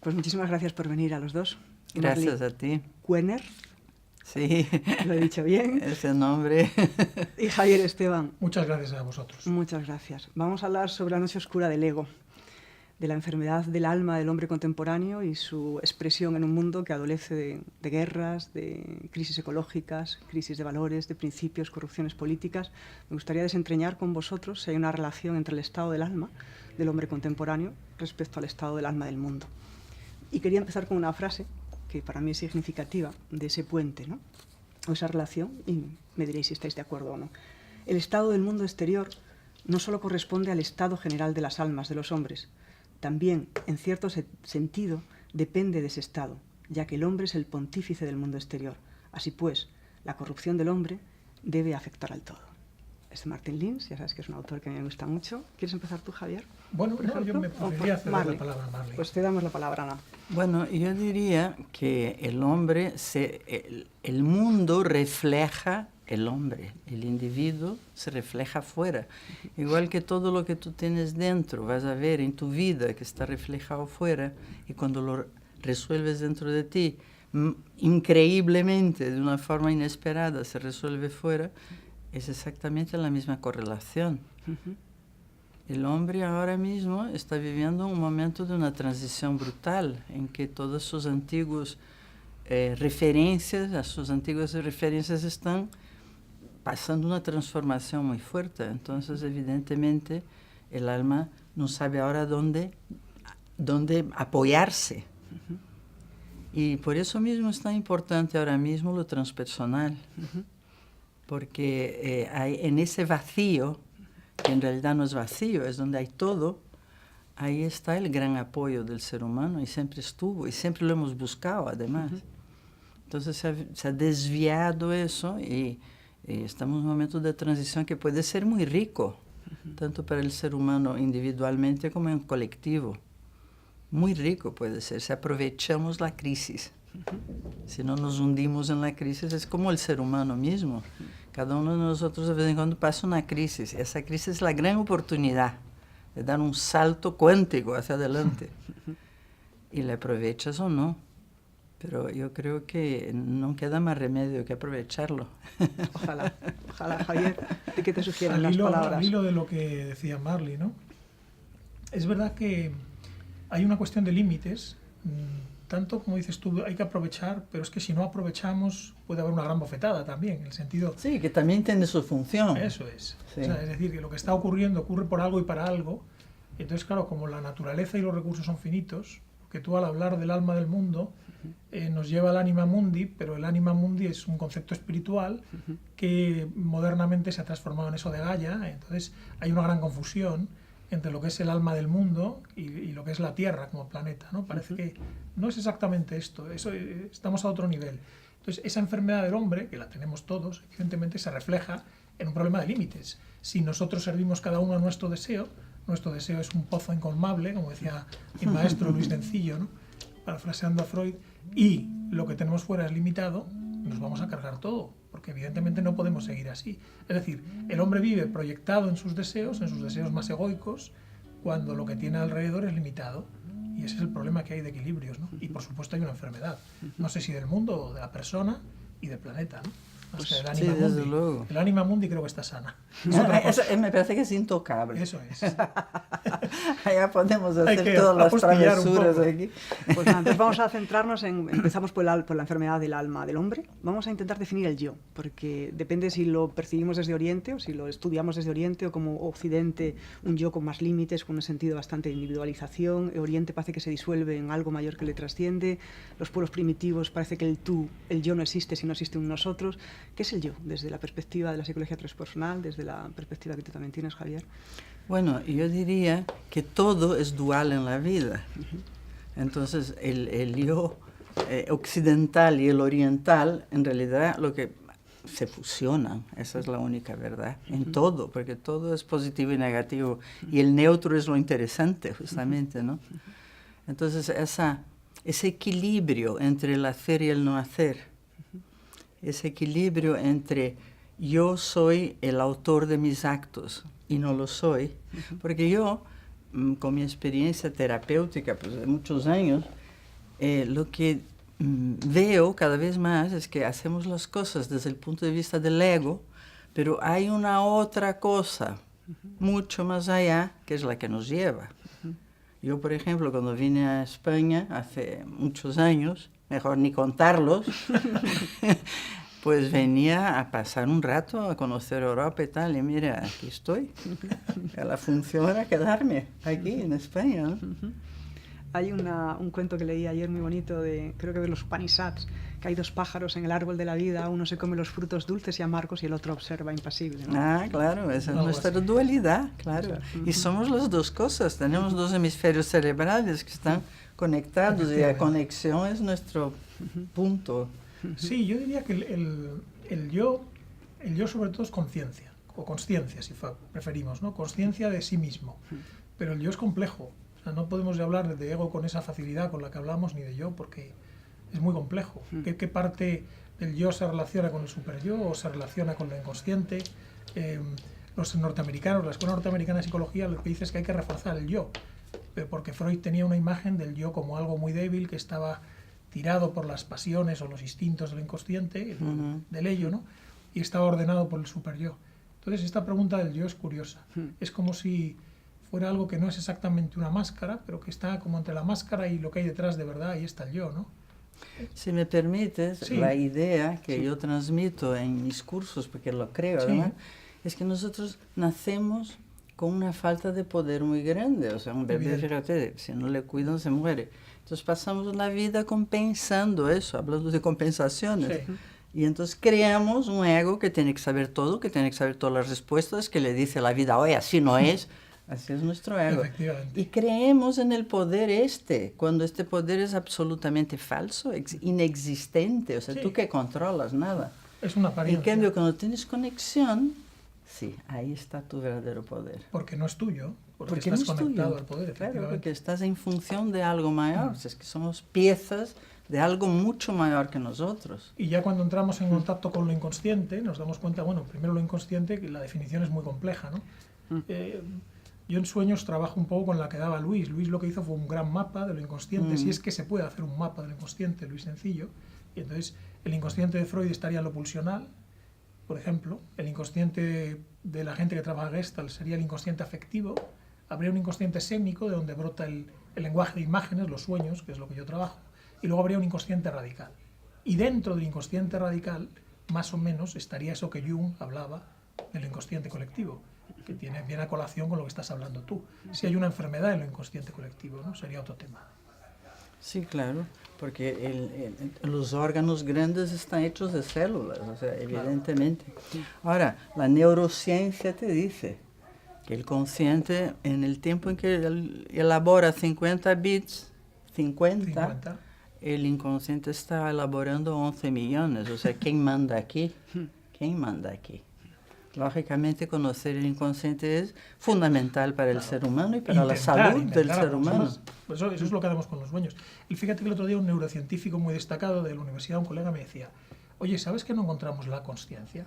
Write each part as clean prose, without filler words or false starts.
Pues muchísimas gracias por venir a los dos. Gracias Marley a ti. Kuener, Sí, lo he dicho bien. ese nombre. Y Javier Esteban. Muchas gracias a vosotros. Muchas gracias. Vamos a hablar sobre la noche oscura del ego, de la enfermedad del alma del hombre contemporáneo y su expresión en un mundo que adolece de guerras, de crisis ecológicas, crisis de valores, de principios, corrupciones políticas. Me gustaría desentrañar con vosotros si hay una relación entre el estado del alma del hombre contemporáneo respecto al estado del alma del mundo. Y quería empezar con una frase que para mí es significativa de ese puente, ¿no? O esa relación, y me diréis si estáis de acuerdo o no. El estado del mundo exterior no solo corresponde al estado general de las almas de los hombres, también, en cierto sentido, depende de ese estado, ya que el hombre es el pontífice del mundo exterior. Así pues, la corrupción del hombre debe afectar al todo. Es Martin Lins, ya sabes que es un autor que a mí me gusta mucho. ¿Quieres empezar tú, Javier? Bueno, no, yo me preferiría ceder la palabra a Marley. Pues te damos la palabra, Ana. Bueno, yo diría que el hombre, el mundo refleja el hombre, el individuo se refleja afuera. Igual que todo lo que tú tienes dentro, vas a ver en tu vida que está reflejado afuera, y cuando lo resuelves dentro de ti, increíblemente, de una forma inesperada, se resuelve fuera, es exactamente la misma correlación. El hombre ahora mismo está viviendo un momento de una transición brutal en que todas sus antiguas referencias están pasando una transformación muy fuerte. Entonces, evidentemente, el alma no sabe ahora dónde apoyarse. Y por eso mismo es tan importante ahora mismo lo transpersonal. Porque hay en ese vacío, que en realidad no es vacío, es donde hay todo, ahí está el gran apoyo del ser humano, y siempre estuvo, y siempre lo hemos buscado además. Entonces se ha desviado eso, y estamos en un momento de transición que puede ser muy rico, tanto para el ser humano individualmente como en colectivo. Muy rico puede ser, si aprovechamos la crisis. Si no nos hundimos en la crisis, es como el ser humano mismo. Cada uno de nosotros de vez en cuando pasa una crisis. Esa crisis es la gran oportunidad de dar un salto cuántico hacia adelante. Y le aprovechas o no. Pero yo creo que no queda más remedio que aprovecharlo. Ojalá, ojalá, Javier. ¿De qué te sugieren las palabras? Al hilo de lo que decía Marley, ¿no? Es verdad que hay una cuestión de límites. Tanto como dices tú, hay que aprovechar, pero es que si no aprovechamos puede haber una gran bofetada también, en el sentido... Sí, que también tiene su función. Eso es. Sí. O sea, es decir, que lo que está ocurriendo ocurre por algo y para algo. Entonces, claro, como la naturaleza y los recursos son finitos, porque tú al hablar del alma del mundo nos lleva al anima mundi, pero el anima mundi es un concepto espiritual que modernamente se ha transformado en eso de Gaia. Entonces hay una gran confusión entre lo que es el alma del mundo y lo que es la Tierra como planeta, ¿no? Parece que no es exactamente esto, estamos a otro nivel. Entonces, esa enfermedad del hombre, que la tenemos todos, evidentemente se refleja en un problema de límites. Si nosotros servimos cada uno a nuestro deseo es un pozo incolmable, como decía mi maestro Luis Dencillo, ¿no? Parafraseando a Freud, y lo que tenemos fuera es limitado, nos vamos a cargar todo, porque evidentemente no podemos seguir así. Es decir, el hombre vive proyectado en sus deseos más egoicos, cuando lo que tiene alrededor es limitado. Y ese es el problema que hay de equilibrios, ¿no? Y por supuesto hay una enfermedad, no sé si del mundo o de la persona y del planeta, ¿no? Pues el sí, desde luego. El ánima mundi creo que está sana. Me parece que es intocable. Eso es. Ya podemos hacer todas las travesuras aquí. Pues nada, entonces vamos a centrarnos empezamos por la enfermedad del alma del hombre. Vamos a intentar definir el yo, porque depende si lo percibimos desde Oriente o si lo estudiamos desde Oriente, o como Occidente, un yo con más límites, con un sentido bastante de individualización. Oriente parece que se disuelve en algo mayor que le trasciende. Los pueblos primitivos parece que el yo no existe si no existe un nosotros. ¿Qué es el yo desde la perspectiva de la psicología transpersonal, desde la perspectiva que tú también tienes, Javier? Bueno, yo diría que todo es dual en la vida. Entonces, el yo occidental y el oriental, en realidad, lo que se fusionan, esa es la única verdad, en todo, porque todo es positivo y negativo, y el neutro es lo interesante, justamente, ¿no? Entonces, ese equilibrio entre el hacer y el no hacer, ese equilibrio entre yo soy el autor de mis actos y no lo soy, porque yo, con mi experiencia terapéutica pues, de muchos años, lo que veo cada vez más es que hacemos las cosas desde el punto de vista del ego, pero hay una otra cosa mucho más allá que es la que nos lleva. Yo, por ejemplo, cuando vine a España hace muchos años, mejor ni contarlos, pues venía a pasar un rato, a conocer Europa y tal, y mira, aquí estoy. La función era quedarme aquí en España, ¿no? Hay un cuento que leí ayer muy bonito de, creo que de los Upanishads, que hay dos pájaros en el árbol de la vida, uno se come los frutos dulces y amargos y el otro observa impasible, ¿no? Ah, claro, esa es nuestra dualidad, claro. Y somos las dos cosas, tenemos dos hemisferios cerebrales que están conectados y la conexión es nuestro punto. Sí, yo diría que el yo sobre todo es conciencia, o consciencia si preferimos, ¿no? Consciencia de sí mismo, pero el yo es complejo. O sea, no podemos hablar de ego con esa facilidad con la que hablamos, ni de yo, porque es muy complejo. ¿Qué parte del yo se relaciona con el superyo o se relaciona con lo inconsciente? Los norteamericanos, la Escuela Norteamericana de Psicología lo que dice es que hay que reforzar el yo, porque Freud tenía una imagen del yo como algo muy débil que estaba tirado por las pasiones o los instintos del inconsciente, del ello, ¿no? Y estaba ordenado por el superyo. Entonces, esta pregunta del yo es curiosa. Es como si fuera algo que no es exactamente una máscara, pero que está como entre la máscara y lo que hay detrás de verdad, ahí está el yo, ¿no? Si me permites, sí. La idea que yo transmito en mis cursos, porque lo creo, ¿no? Es que nosotros nacemos con una falta de poder muy grande. O sea, un bebé, fíjate, si no le cuidan se muere. Entonces pasamos la vida compensando eso, hablando de compensaciones. Sí. Y entonces creamos un ego que tiene que saber todo, que tiene que saber todas las respuestas, que le dice a la vida, oye, así no es. Así es nuestro ego. Y creemos en el poder cuando este poder es absolutamente falso, inexistente. O sea, tú que controlas nada. Es una apariencia. En cambio, cuando tienes conexión, sí, ahí está tu verdadero poder. Porque no es tuyo, porque estás no es conectado tuyo. Al poder. Claro, porque estás en función de algo mayor. O sea, es que somos piezas de algo mucho mayor que nosotros. Y ya cuando entramos en contacto con lo inconsciente, nos damos cuenta, bueno, primero lo inconsciente, que la definición es muy compleja, ¿no? Yo en Sueños trabajo un poco con la que daba Luis. Luis lo que hizo fue un gran mapa de lo inconsciente, si es que se puede hacer un mapa de lo inconsciente, Luis Sencillo. Y entonces el inconsciente de Freud estaría en lo pulsional, por ejemplo. El inconsciente de la gente que trabaja Gestalt sería el inconsciente afectivo. Habría un inconsciente sémico, de donde brota el lenguaje de imágenes, los sueños, que es lo que yo trabajo. Y luego habría un inconsciente radical. Y dentro del inconsciente radical, más o menos, estaría eso que Jung hablaba del inconsciente colectivo, que viene a colación con lo que estás hablando tú. Si hay una enfermedad en lo inconsciente colectivo, ¿no? Sería otro tema. Sí, claro, porque los órganos grandes están hechos de células, o sea, evidentemente. Claro. Ahora, la neurociencia te dice que el consciente, en el tiempo en que elabora 50 bits, 50, el inconsciente está elaborando 11 millones. O sea, ¿quién manda aquí? ¿Quién manda aquí? Lógicamente, conocer el inconsciente es fundamental para el ser humano y para la salud del ser humano. Pues eso es lo que hacemos con los sueños. Y fíjate que el otro día un neurocientífico muy destacado de la universidad, un colega, me decía, oye, ¿sabes que no encontramos la consciencia?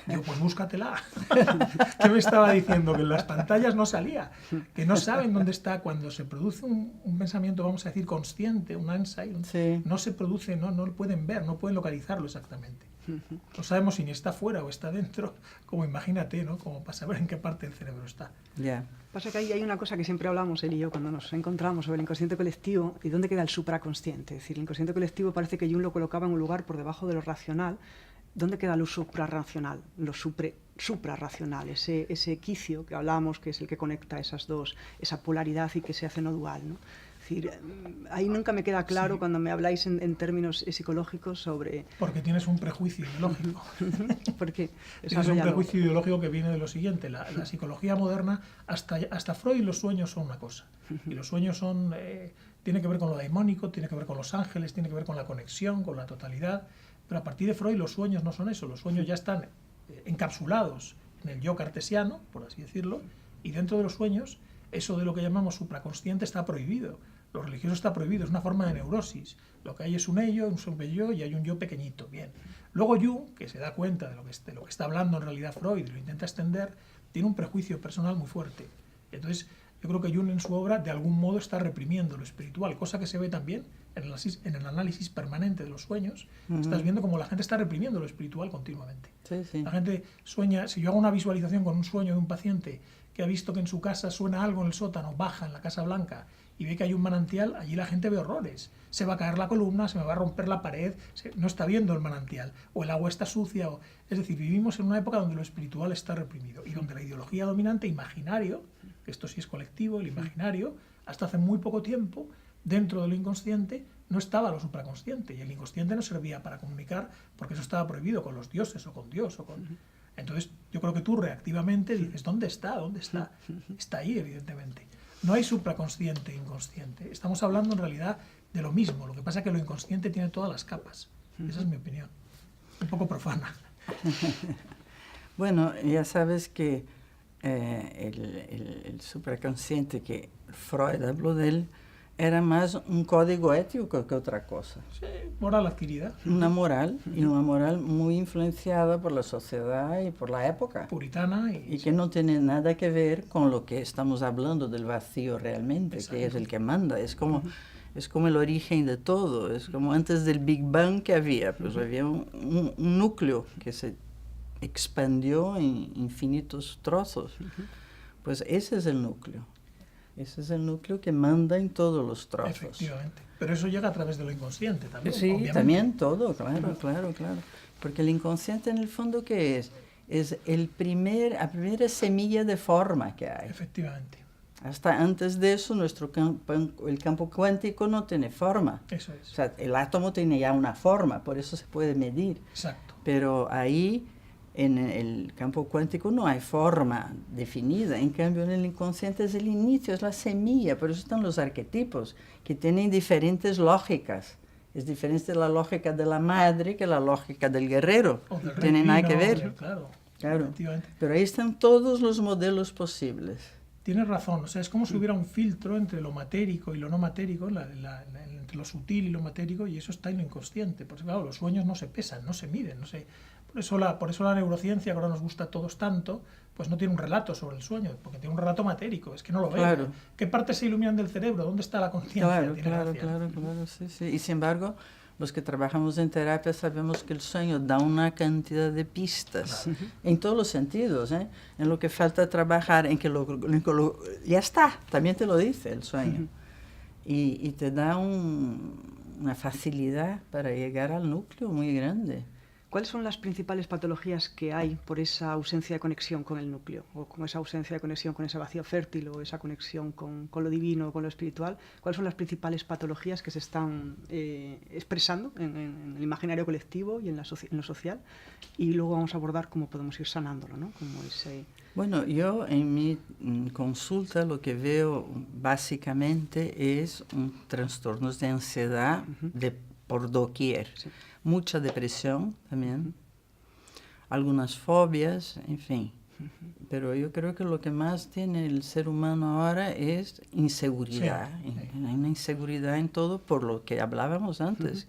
Digo, pues búscatela. ¿Qué me estaba diciendo? Que en las pantallas no salía, que no saben dónde está. Cuando se produce un pensamiento, vamos a decir, consciente, un insight, no se produce, no lo pueden ver, no pueden localizarlo exactamente. No sabemos si ni está fuera o está dentro, como imagínate, ¿no? Como para saber en qué parte del cerebro está. Yeah. Pasa que ahí hay una cosa que siempre hablamos, él y yo, cuando nos encontramos sobre el inconsciente colectivo y dónde queda el supraconsciente. Es decir, el inconsciente colectivo parece que Jung lo colocaba en un lugar por debajo de lo racional. ¿Dónde queda lo suprarracional, lo suprarracional, ese quicio que hablamos, que es el que conecta esas dos, esa polaridad y que se hace no dual, ¿no? Es decir, ahí nunca me queda claro cuando me habláis en términos psicológicos sobre... Porque tienes un prejuicio ideológico. ¿Por qué? Tienes un prejuicio ideológico que viene de lo siguiente. La psicología moderna, hasta Freud, los sueños son una cosa. Y los sueños son... tiene que ver con lo daimónico, tiene que ver con los ángeles, tiene que ver con la conexión, con la totalidad. Pero a partir de Freud los sueños no son eso. Los sueños ya están encapsulados en el yo cartesiano, por así decirlo, y dentro de los sueños, eso de lo que llamamos supraconsciente está prohibido. Lo religioso está prohibido, es una forma de neurosis. Lo que hay es un ello, un superyo y hay un yo pequeñito. Bien. Luego Jung, que se da cuenta de lo que está hablando en realidad Freud y lo intenta extender, tiene un prejuicio personal muy fuerte. Entonces, yo creo que Jung en su obra de algún modo está reprimiendo lo espiritual, cosa que se ve también en el análisis permanente de los sueños, estás viendo cómo la gente está reprimiendo lo espiritual continuamente. Sí, sí. La gente sueña, si yo hago una visualización con un sueño de un paciente que ha visto que en su casa suena algo en el sótano, baja en la Casa Blanca y ve que hay un manantial, allí la gente ve horrores. Se va a caer la columna, se me va a romper la pared, no está viendo el manantial, o el agua está sucia. Es decir, vivimos en una época donde lo espiritual está reprimido y donde la ideología dominante, imaginario, que esto sí es colectivo, el imaginario, hasta hace muy poco tiempo, dentro de lo inconsciente, no estaba lo supraconsciente, y el inconsciente no servía para comunicar porque eso estaba prohibido con los dioses o con Dios. Entonces, yo creo que tú reactivamente dices, ¿dónde está? ¿Dónde está? Está ahí, evidentemente. No hay supraconsciente e inconsciente. Estamos hablando en realidad de lo mismo. Lo que pasa es que lo inconsciente tiene todas las capas. Esa es mi opinión. Un poco profana. Bueno, ya sabes que el supraconsciente, que Freud habló de él, era más un código ético que otra cosa. Sí, moral adquirida. Una moral, y una moral muy influenciada por la sociedad y por la época. Puritana. Y que no tiene nada que ver con lo que estamos hablando del vacío realmente, exacto, que es el que manda. Es como el origen de todo. Es como antes del Big Bang que había. Pues había un núcleo que se expandió en infinitos trozos. Pues ese es el núcleo. Ese es el núcleo que manda en todos los trozos. Efectivamente. Pero eso llega a través de lo inconsciente también. Sí, obviamente. También todo, claro. Porque el inconsciente en el fondo, ¿qué es? Es la primera semilla de forma que hay. Efectivamente. Hasta antes de eso, el campo cuántico no tiene forma. Eso es. O sea, el átomo tiene ya una forma, por eso se puede medir. Exacto. Pero ahí, en el campo cuántico, no hay forma definida. En cambio, en el inconsciente es el inicio, es la semilla. Por eso están los arquetipos, que tienen diferentes lógicas. Es diferente la lógica de la madre que la lógica del guerrero. No tiene nada que ver. Claro. Pero ahí están todos los modelos posibles. Tienes razón. O sea, es como si hubiera un filtro entre lo matérico y lo no matérico, entre lo sutil y lo matérico, y eso está en lo inconsciente. Porque claro, los sueños no se pesan, no se miden, no se... Por eso la neurociencia, que ahora nos gusta a todos tanto, pues no tiene un relato sobre el sueño, porque tiene un relato matérico, es que no lo ve. Claro. ¿Qué partes se iluminan del cerebro? ¿Dónde está la conciencia? Claro, sí. Y sin embargo, los que trabajamos en terapia sabemos que el sueño da una cantidad de pistas, en todos los sentidos, ¿eh? En lo que falta trabajar, en que ya está, también te lo dice el sueño. Y te da una facilidad para llegar al núcleo muy grande. ¿Cuáles son las principales patologías que hay por esa ausencia de conexión con el núcleo, o con esa ausencia de conexión con ese vacío fértil, o esa conexión con lo divino, con lo espiritual? ¿Cuáles son las principales patologías que se están expresando en el imaginario colectivo y en lo social? Y luego vamos a abordar cómo podemos ir sanándolo, ¿no? Bueno, yo en mi consulta lo que veo básicamente es trastornos de ansiedad por doquier. Sí. Mucha depresión también, algunas fobias, en fin. Pero yo creo que lo que más tiene el ser humano ahora es inseguridad. Sí. Hay una inseguridad en todo, por lo que hablábamos antes,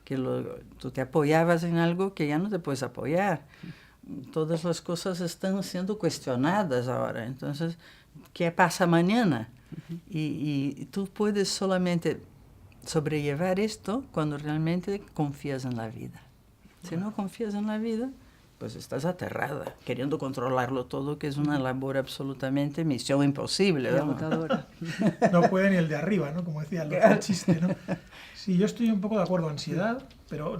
que tú te apoyabas en algo que ya no te puedes apoyar. Todas las cosas están siendo cuestionadas ahora. Entonces, ¿qué pasa mañana? Y tú puedes solamente sobrellevar esto cuando realmente confías en la vida. Si no confías en la vida, pues estás aterrada, queriendo controlarlo todo, que es una labor absolutamente misión imposible. Agotadora. No puede ni el de arriba, ¿no? Como decía el chiste, ¿no? Sí, yo estoy un poco de acuerdo, ansiedad, pero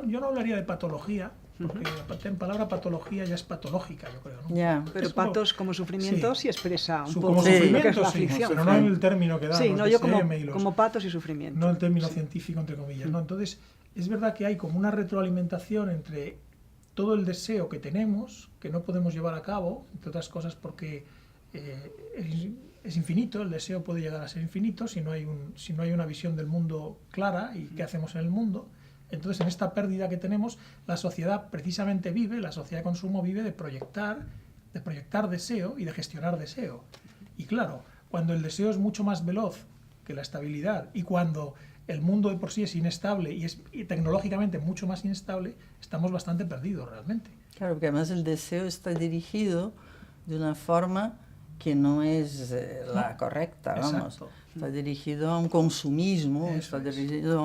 yo no hablaría de patología, porque la palabra patología ya es patológica, yo creo, ¿no? Yeah. Pero patos como sufrimiento sí expresa un poco como lo que es la aflicción. Sí, pero no en el término que dan sí, los no, yo DSM como patos y sufrimiento. No el término científico, entre comillas, ¿no? Entonces, es verdad que hay como una retroalimentación entre todo el deseo que tenemos, que no podemos llevar a cabo, entre otras cosas porque es infinito, el deseo puede llegar a ser infinito si no hay una visión del mundo clara y qué hacemos en el mundo. Entonces, en esta pérdida que tenemos, la sociedad precisamente la sociedad de consumo vive de proyectar deseo y de gestionar deseo. Y claro, cuando el deseo es mucho más veloz que la estabilidad y cuando el mundo de por sí es inestable y tecnológicamente mucho más inestable, estamos bastante perdidos realmente. Claro, porque además el deseo está dirigido de una forma que no es la correcta, vamos. Exacto. Está dirigido a un consumismo, Eso está es. dirigido a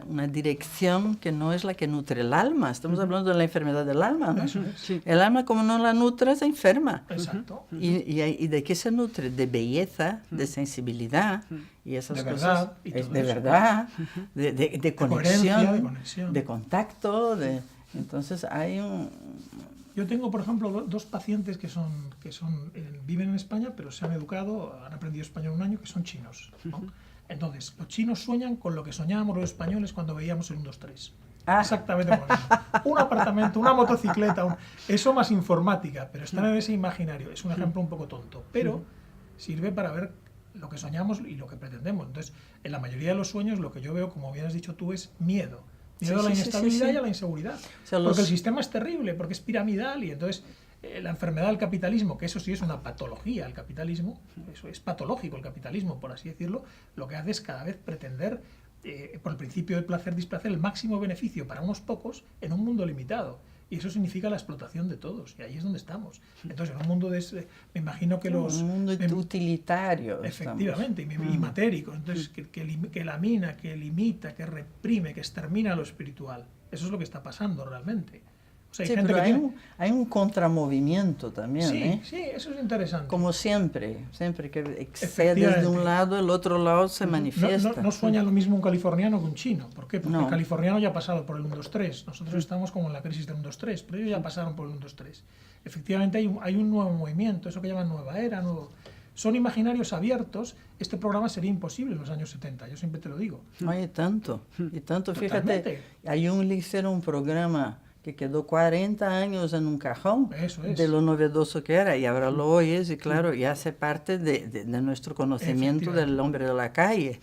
una dirección que no es la que nutre el alma. Estamos hablando de la enfermedad del alma, ¿no? Eso es. Sí. El alma, como no la nutre, se enferma. Exacto. ¿Y de qué se nutre? De belleza, de sensibilidad y esas De cosas. verdad, y todo de eso. verdad, de coherencia, conexión, de conexión. de contacto. Entonces hay Yo tengo, por ejemplo, dos pacientes que viven en España, pero se han educado, han aprendido español un año, que son chinos, ¿no? Entonces, los chinos sueñan con lo que soñábamos los españoles cuando veíamos el 1, 2, 3. Ah. Exactamente lo mismo. Un apartamento, una motocicleta, eso más informática, pero están en ese imaginario. Es un ejemplo un poco tonto, pero sirve para ver lo que soñamos y lo que pretendemos. Entonces, en la mayoría de los sueños, lo que yo veo, como bien has dicho tú, es miedo. Miedo a la inestabilidad y a la inseguridad. O sea, porque el sistema es terrible, porque es piramidal y entonces la enfermedad del capitalismo, que eso sí es una patología, el capitalismo, eso es patológico el capitalismo, por así decirlo, lo que hace es cada vez pretender, por el principio del placer-displacer, el máximo beneficio para unos pocos en un mundo limitado. Y eso significa la explotación de todos, y ahí es donde estamos. Entonces, en un mundo me imagino que un mundo utilitario. Efectivamente, y matérico. Entonces, que lamina, que limita, que reprime, que extermina lo espiritual. Eso es lo que está pasando realmente. O sea, Sí, pero hay un contramovimiento también, sí, ¿eh? Sí, eso es interesante. Como siempre que excedes de un lado, el otro lado se manifiesta. No sueña lo mismo un californiano que un chino. ¿Por qué? Porque No. el californiano ya ha pasado por el 1, 2, 3. Nosotros estamos como en la crisis del 1, 2, 3, pero ellos ya pasaron por el 1, 2, 3. Efectivamente hay un nuevo movimiento, eso que llaman nueva era, son imaginarios abiertos. Este programa sería imposible en los años 70, yo siempre te lo digo. Oye, tanto. Fíjate, Totalmente. hicieron un programa que quedó 40 años en un cajón Eso es. de lo novedoso que era, y ahora lo oyes y claro, ya hace parte de nuestro conocimiento del hombre de la calle.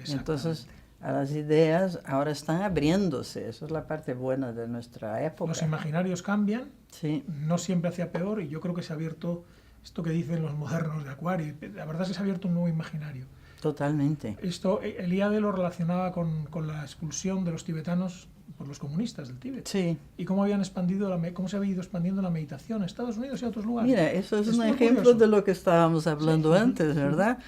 Entonces, a las ideas ahora están abriéndose, eso es la parte buena de nuestra época. Los imaginarios cambian, sí. No siempre hacia peor, y yo creo que se ha abierto esto que dicen los modernos de Acuario, la verdad es que se ha abierto un nuevo imaginario. Totalmente. Esto, Eliade lo relacionaba con la expulsión de los tibetanos por los comunistas del Tíbet. Sí. Y cómo cómo se había ido expandiendo la meditación en Estados Unidos y a otros lugares. Mira, eso es un muy ejemplo curioso. de lo que estábamos hablando antes, ¿verdad?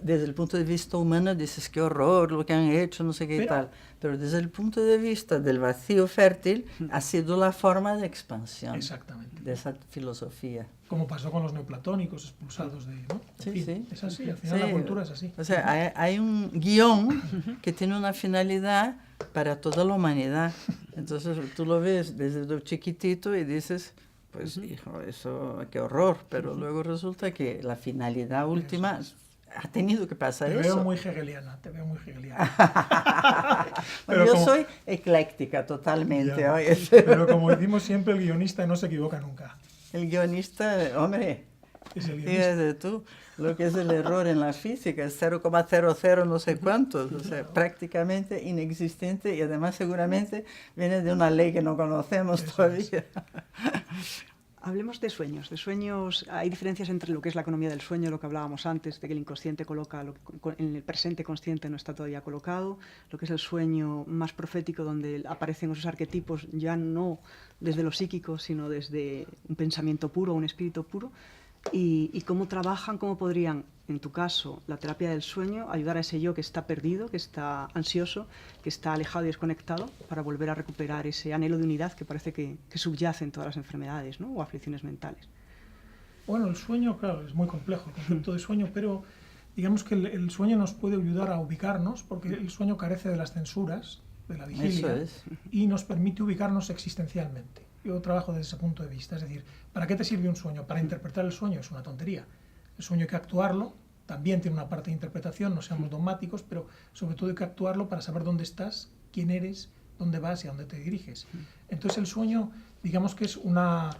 Desde el punto de vista humano dices, qué horror lo que han hecho, no sé qué y tal. Pero desde el punto de vista del vacío fértil, ha sido la forma de expansión. Exactamente. De esa filosofía. Como pasó con los neoplatónicos expulsados de... ¿no? Sí, sí. Es así, al final la cultura es así. O sea, hay un guión que tiene una finalidad para toda la humanidad. Entonces tú lo ves desde lo chiquitito y dices, pues hijo, eso, qué horror. Pero luego resulta que la finalidad última ha tenido que pasar eso. Te veo muy hegeliana. Bueno, yo soy ecléctica totalmente. Ya, oye. pero como decimos siempre, el guionista no se equivoca nunca. El guionista, hombre, Es el guionista. fíjate tú, lo que es el error en la física, es 0,00 no sé cuántos, o sea, prácticamente inexistente, y además seguramente viene de una ley que no conocemos todavía. Hablemos de sueños. Hay diferencias entre lo que es la economía del sueño, lo que hablábamos antes, de que el inconsciente coloca en el presente consciente no está todavía colocado, lo que es el sueño más profético, donde aparecen esos arquetipos ya no desde lo psíquico, sino desde un pensamiento puro, un espíritu puro, y cómo trabajan, cómo podrían, en tu caso, la terapia del sueño, ayudar a ese yo que está perdido, que está ansioso, que está alejado y desconectado, para volver a recuperar ese anhelo de unidad que parece que subyace en todas las enfermedades, ¿no? O aflicciones mentales. Bueno, el sueño, claro, es muy complejo el concepto de sueño, pero digamos que el sueño nos puede ayudar a ubicarnos, porque el sueño carece de las censuras de la vigilia y nos permite ubicarnos existencialmente. Yo trabajo desde ese punto de vista, es decir, ¿para qué te sirve un sueño? Para interpretar el sueño es una tontería. El sueño hay que actuarlo, también tiene una parte de interpretación, no seamos dogmáticos, pero sobre todo hay que actuarlo para saber dónde estás, quién eres, dónde vas y a dónde te diriges. Entonces el sueño, digamos que es una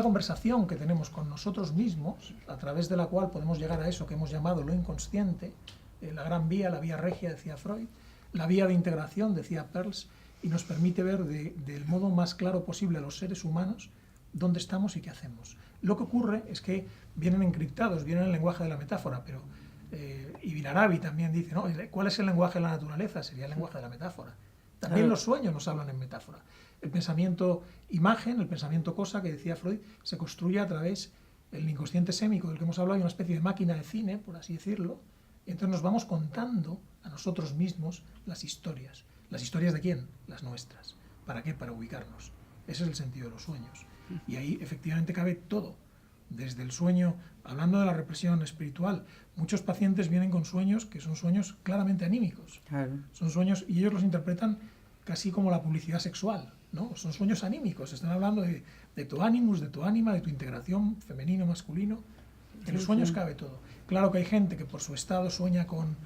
conversación que tenemos con nosotros mismos, a través de la cual podemos llegar a eso que hemos llamado lo inconsciente, la gran vía, la vía regia, decía Freud, la vía de integración, decía Peirce, y nos permite ver del modo más claro posible a los seres humanos dónde estamos y qué hacemos. Lo que ocurre es que vienen encriptados, vienen en el lenguaje de la metáfora, pero Ibn Arabi también dice, ¿no? ¿Cuál es el lenguaje de la naturaleza? Sería el lenguaje de la metáfora. También los sueños nos hablan en metáfora. El pensamiento imagen, el pensamiento cosa, que decía Freud, se construye a través el inconsciente sémico del que hemos hablado, hay una especie de máquina de cine, por así decirlo, y entonces nos vamos contando a nosotros mismos las historias. ¿Las historias de quién? Las nuestras. ¿Para qué? Para ubicarnos. Ese es el sentido de los sueños. Y ahí efectivamente cabe todo. Desde el sueño, hablando de la represión espiritual, muchos pacientes vienen con sueños que son sueños claramente anímicos. Claro. Son sueños, y ellos los interpretan casi como la publicidad sexual, ¿no? Son sueños anímicos, están hablando de tu ánimus, de tu ánima, de tu integración femenino, masculino. En los sueños cabe todo. Claro que hay gente que por su estado sueña con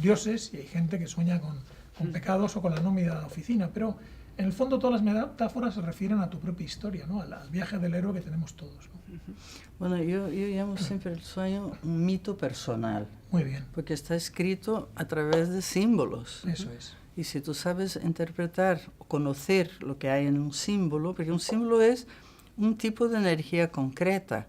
dioses y hay gente que sueña con pecados o con la nómina de la oficina, pero en el fondo todas las metáforas se refieren a tu propia historia, ¿no? Al viaje del héroe que tenemos todos, ¿no? Bueno, yo llamo siempre el sueño un mito personal. Muy bien. Porque está escrito a través de símbolos. Eso es. Y si tú sabes interpretar o conocer lo que hay en un símbolo, porque un símbolo es un tipo de energía concreta,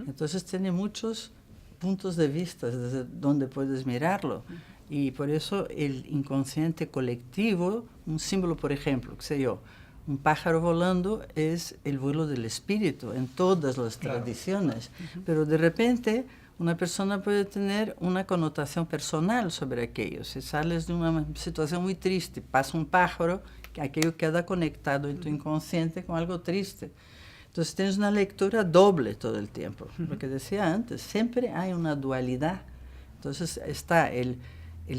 entonces tiene muchos puntos de vista desde donde puedes mirarlo. Y por eso el inconsciente colectivo, un símbolo, por ejemplo, qué sé yo, un pájaro volando es el vuelo del espíritu en todas las tradiciones, pero de repente una persona puede tener una connotación personal sobre aquello. Si sales de una situación muy triste, pasa un pájaro, aquello queda conectado en tu inconsciente con algo triste. Entonces tienes una lectura doble todo el tiempo. Lo que decía antes, siempre hay una dualidad. Entonces está el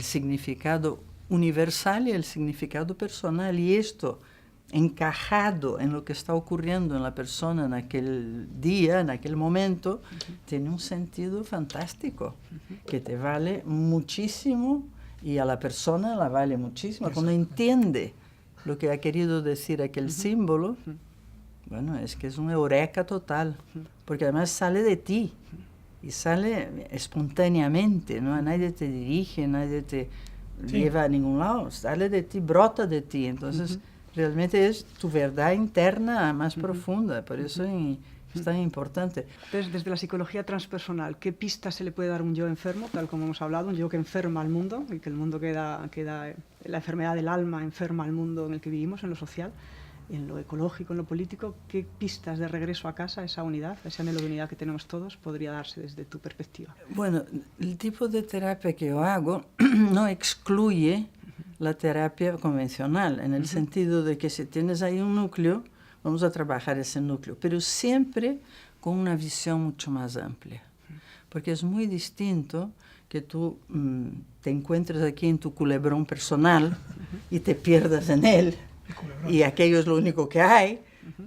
significado universal y el significado personal, y esto encajado en lo que está ocurriendo en la persona en aquel día, en aquel momento, tiene un sentido fantástico, que te vale muchísimo y a la persona la vale muchísimo. Cuando entiende lo que ha querido decir aquel símbolo, bueno, es que es una eureka total, porque además sale de ti y sale espontáneamente, ¿no? Nadie te dirige, nadie te lleva a ningún lado, sale de ti, brota de ti, entonces realmente es tu verdad interna más profunda, por eso es tan importante. Entonces, desde la psicología transpersonal, ¿qué pistas se le puede dar a un yo enfermo, tal como hemos hablado, un yo que enferma al mundo, y que el mundo queda la enfermedad del alma enferma al mundo en el que vivimos, en lo social, en lo ecológico, en lo político? ¿Qué pistas de regreso a casa, esa unidad, ese anhelo de unidad que tenemos todos, podría darse desde tu perspectiva? Bueno, el tipo de terapia que yo hago no excluye la terapia convencional, en el sentido de que si tienes ahí un núcleo, vamos a trabajar ese núcleo, pero siempre con una visión mucho más amplia, porque es muy distinto que tú te encuentres aquí en tu culebrón personal y te pierdas en él, y aquello es lo único que hay.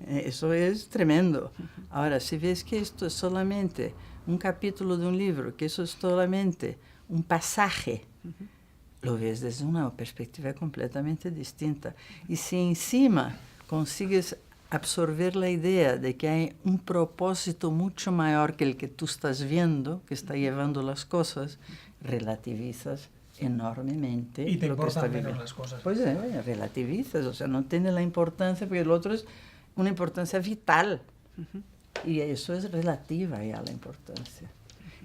Eso es tremendo. Ahora, si ves que esto es solamente un capítulo de un libro, que eso es solamente un pasaje, lo ves desde una perspectiva completamente distinta. Y si encima consigues absorber la idea de que hay un propósito mucho mayor que el que tú estás viendo, que está llevando las cosas, relativizas enormemente y te lo que está importan menos viviendo. las cosas. Pues relativizas, o sea, no tiene la importancia, porque el otro es una importancia vital. Y eso es relativa ya la importancia.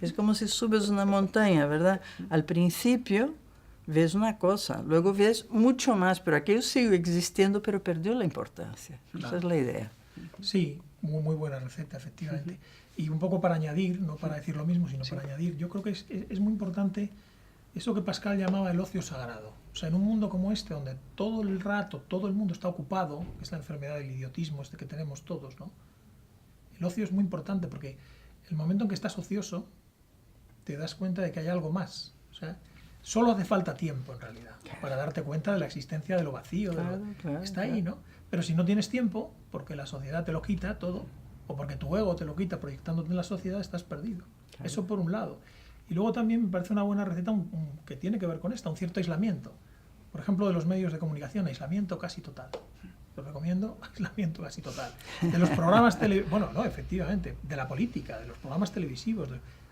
Es como si subes una montaña, ¿verdad? Al principio ves una cosa, luego ves mucho más, pero aquello sigue existiendo, pero perdió la importancia. Claro. Esa es la idea. Sí, muy buena receta, efectivamente. Y un poco para añadir, no para decir lo mismo, sino para añadir, yo creo que es muy importante eso que Pascal llamaba el ocio sagrado. O sea, en un mundo como este, donde todo el rato, todo el mundo está ocupado, que es la enfermedad del idiotismo que tenemos todos, ¿no? El ocio es muy importante porque el momento en que estás ocioso, te das cuenta de que hay algo más. O sea, solo hace falta tiempo, en realidad, para darte cuenta de la existencia de lo vacío, está ahí, ¿no? Pero si no tienes tiempo, porque la sociedad te lo quita todo, o porque tu ego te lo quita proyectándote en la sociedad, estás perdido. Eso por un lado. Y luego también me parece una buena receta que tiene que ver con esta, un cierto aislamiento. Por ejemplo, de los medios de comunicación, aislamiento casi total. Lo recomiendo, aislamiento casi total. De los programas bueno, no, efectivamente, de la política, de los programas televisivos.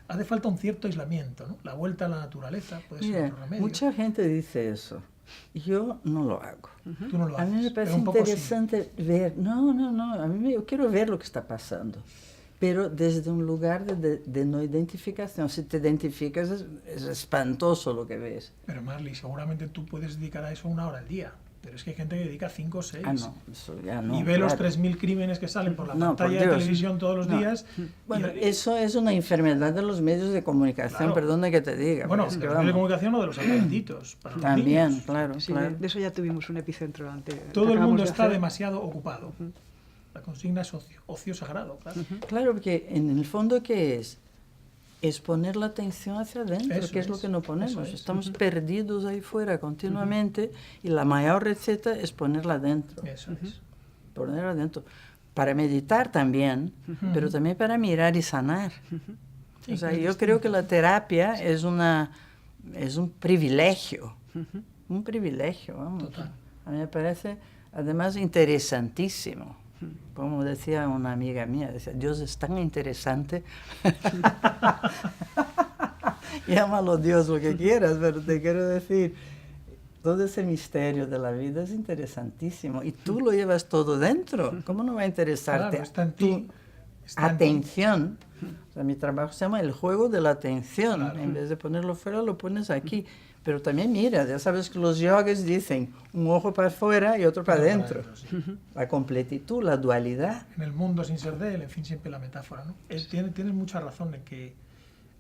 Hace falta un cierto aislamiento, ¿no? La vuelta a la naturaleza puede ser otro remedio. Mucha gente dice eso. Yo no lo hago. Tú no lo haces. A mí me parece interesante ver. Yo quiero ver lo que está pasando. Pero desde un lugar de no identificación. Si te identificas, es espantoso lo que ves. Pero Marley, seguramente tú puedes dedicar a eso 1 hora al día. Pero es que hay gente que dedica 5 o 6. Ah, no, eso ya no. Y ve los claro. 3.000 crímenes que salen por la No, pantalla por de Dios. televisión todos los No. días. Bueno, y- eso es una enfermedad de los medios de comunicación, Claro. perdona que te diga. Bueno, pero es de que los medios de vamos, comunicación o de los aparatitos. Para los también, niños. claro, Sí, claro. de eso ya tuvimos un epicentro antes. Todo el mundo está demasiado ocupado. La consigna es ocio sagrado, claro. Claro, porque en el fondo, ¿qué es? Es poner la atención hacia adentro, Eso que es lo es, que no ponemos. eso es. Estamos perdidos ahí fuera continuamente y la mayor receta es ponerla adentro. Eso es. Ponerla adentro. Para meditar también, pero también para mirar y sanar. Sí, O sea, es yo distinto. creo que la terapia es un privilegio. Un privilegio, vamos. Total. A mí me parece, además, interesantísimo. Como decía una amiga mía, decía, Dios es tan interesante. Llámalo Dios lo que quieras, pero te quiero decir, todo ese misterio de la vida es interesantísimo. Y tú lo llevas todo dentro. ¿Cómo no va a interesarte Claro, está en tu ti. Está en ti. atención? O sea, mi trabajo se llama el juego de la atención. Claro. En vez de ponerlo fuera, lo pones aquí. Pero también mira, ya sabes que los yogis dicen un ojo para afuera y otro para Otro para adentro. adentro, sí. La completitud, la dualidad. En el mundo sin ser de él, en fin, siempre la metáfora, ¿no? Tienes mucha razón en que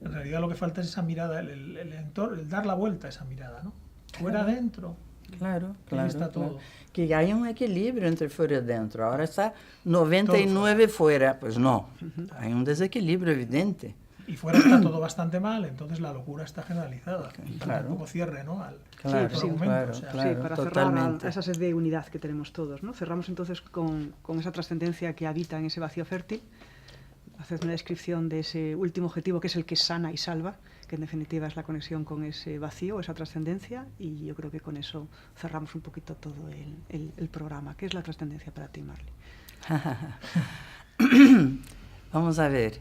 en realidad lo que falta es esa mirada, el entorno, el dar la vuelta a esa mirada, ¿no? Fuera, adentro. Claro, Ahí claro. está claro. todo. Que hay un equilibrio entre fuera y adentro. Ahora está 99 fuera. Pues no, hay un desequilibrio evidente. Y fuera está todo bastante mal, entonces la locura está generalizada. Y Claro. un poco cierre, ¿no? Al Claro, tu sí, argumento, claro, o sea, claro. Sí, para totalmente. cerrar a esa sed de unidad que tenemos todos, ¿no? Cerramos entonces con esa trascendencia que habita en ese vacío fértil. Haced una descripción de ese último objetivo que es el que sana y salva, que en definitiva es la conexión con ese vacío, esa trascendencia, y yo creo que con eso cerramos un poquito todo el programa. ¿Qué es la trascendencia para ti, Marley? Vamos a ver.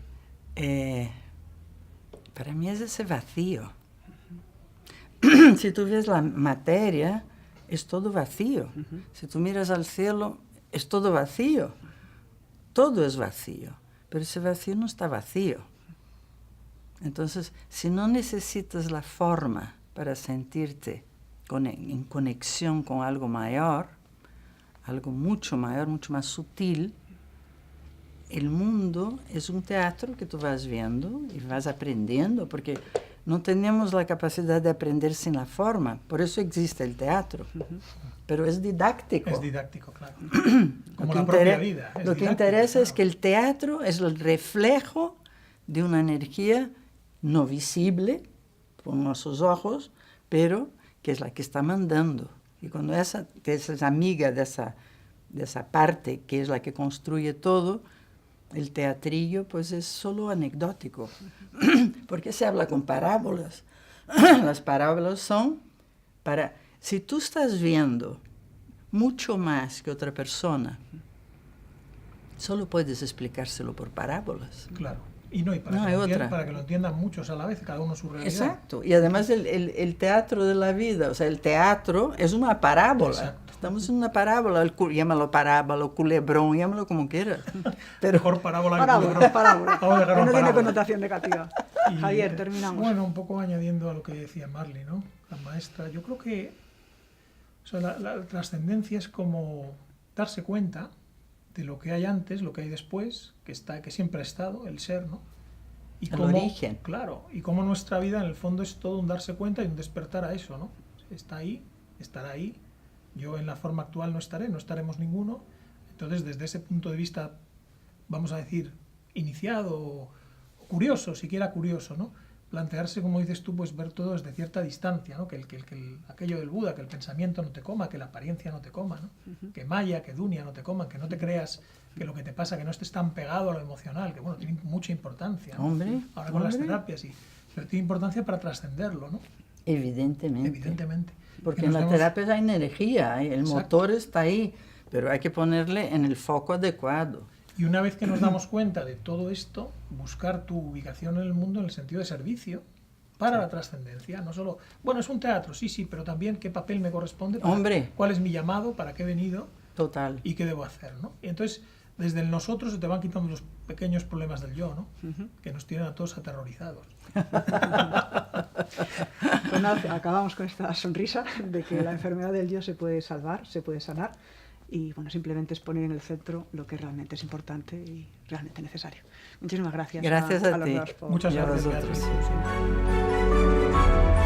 Para mí es ese vacío. Si tú ves la materia, es todo vacío. Si tú miras al cielo, es todo vacío. Todo es vacío. Pero ese vacío no está vacío. Entonces, si no necesitas la forma para sentirte en conexión con algo mayor, algo mucho mayor, mucho más sutil, el mundo es un teatro que tú vas viendo y vas aprendiendo, porque no tenemos la capacidad de aprender sin la forma. Por eso existe el teatro. Pero es didáctico. es didáctico, claro. Lo Como que la propia intere- vida. es Lo que didáctico, interesa es claro. que el teatro es el reflejo de una energía no visible por nuestros ojos, pero que es la que está mandando. Y cuando que esa es amiga de esa parte que es la que construye todo, el teatrillo pues es solo anecdótico. Porque se habla con parábolas. Las parábolas son para... Si tú estás viendo mucho más que otra persona, solo puedes explicárselo por parábolas. Claro. Y no, y para, No, que hay lo otra. para que lo entiendan muchos a la vez, cada uno su realidad. Exacto. Y además el teatro de la vida, o sea, el teatro es una parábola. Exacto. Estamos en una parábola, llámalo parábola, culebrón, llámalo como quieras. Pero Mejor parábola que Parábola, culebrón. parábola. Vamos a dejarlo Que en no tiene parábola. connotación negativa. Y, Javier, terminamos. Bueno, un poco añadiendo a lo que decía Marley, ¿no? La maestra. Yo creo que o sea, la trascendencia es como darse cuenta de lo que hay antes, lo que hay después, que siempre ha estado, el ser, ¿no? Y El origen. Claro, y cómo nuestra vida en el fondo es todo un darse cuenta y un despertar a eso, ¿no? Está ahí, estará ahí. Yo en la forma actual no estaremos ninguno. Entonces, desde ese punto de vista, vamos a decir, iniciado o curioso, siquiera curioso, ¿no? Plantearse, como dices tú, pues ver todo desde cierta distancia, ¿no? Aquello del Buda, que el pensamiento no te coma, que la apariencia no te coma, ¿no? Que Maya, que Dunia no te coman, que no te creas que lo que te pasa, que no estés tan pegado a lo emocional, que bueno, tiene mucha importancia, ¿no? Hombre, Ahora con las hombre. terapias, sí. Pero tiene importancia para trascenderlo, ¿no? evidentemente. Evidentemente. Porque Que en nos la demos- terapia hay energía, el Exacto. motor está ahí, pero hay que ponerle en el foco adecuado. Y una vez que nos damos cuenta de todo esto, buscar tu ubicación en el mundo en el sentido de servicio para la trascendencia. No solo, bueno, es un teatro, sí, pero también qué papel me corresponde, Hombre. cuál es mi llamado, para qué he venido Total. y qué debo hacer, ¿no? Y entonces, desde el nosotros se te van quitando los pequeños problemas del yo, ¿no? Que nos tienen a todos aterrorizados. Pues nada, acabamos con esta sonrisa de que la enfermedad del yo se puede salvar, se puede sanar, y bueno, simplemente es poner en el centro lo que realmente es importante y realmente necesario. Muchísimas gracias. Gracias a los ti. dos por Muchas Y a gracias, vosotros. Beatriz.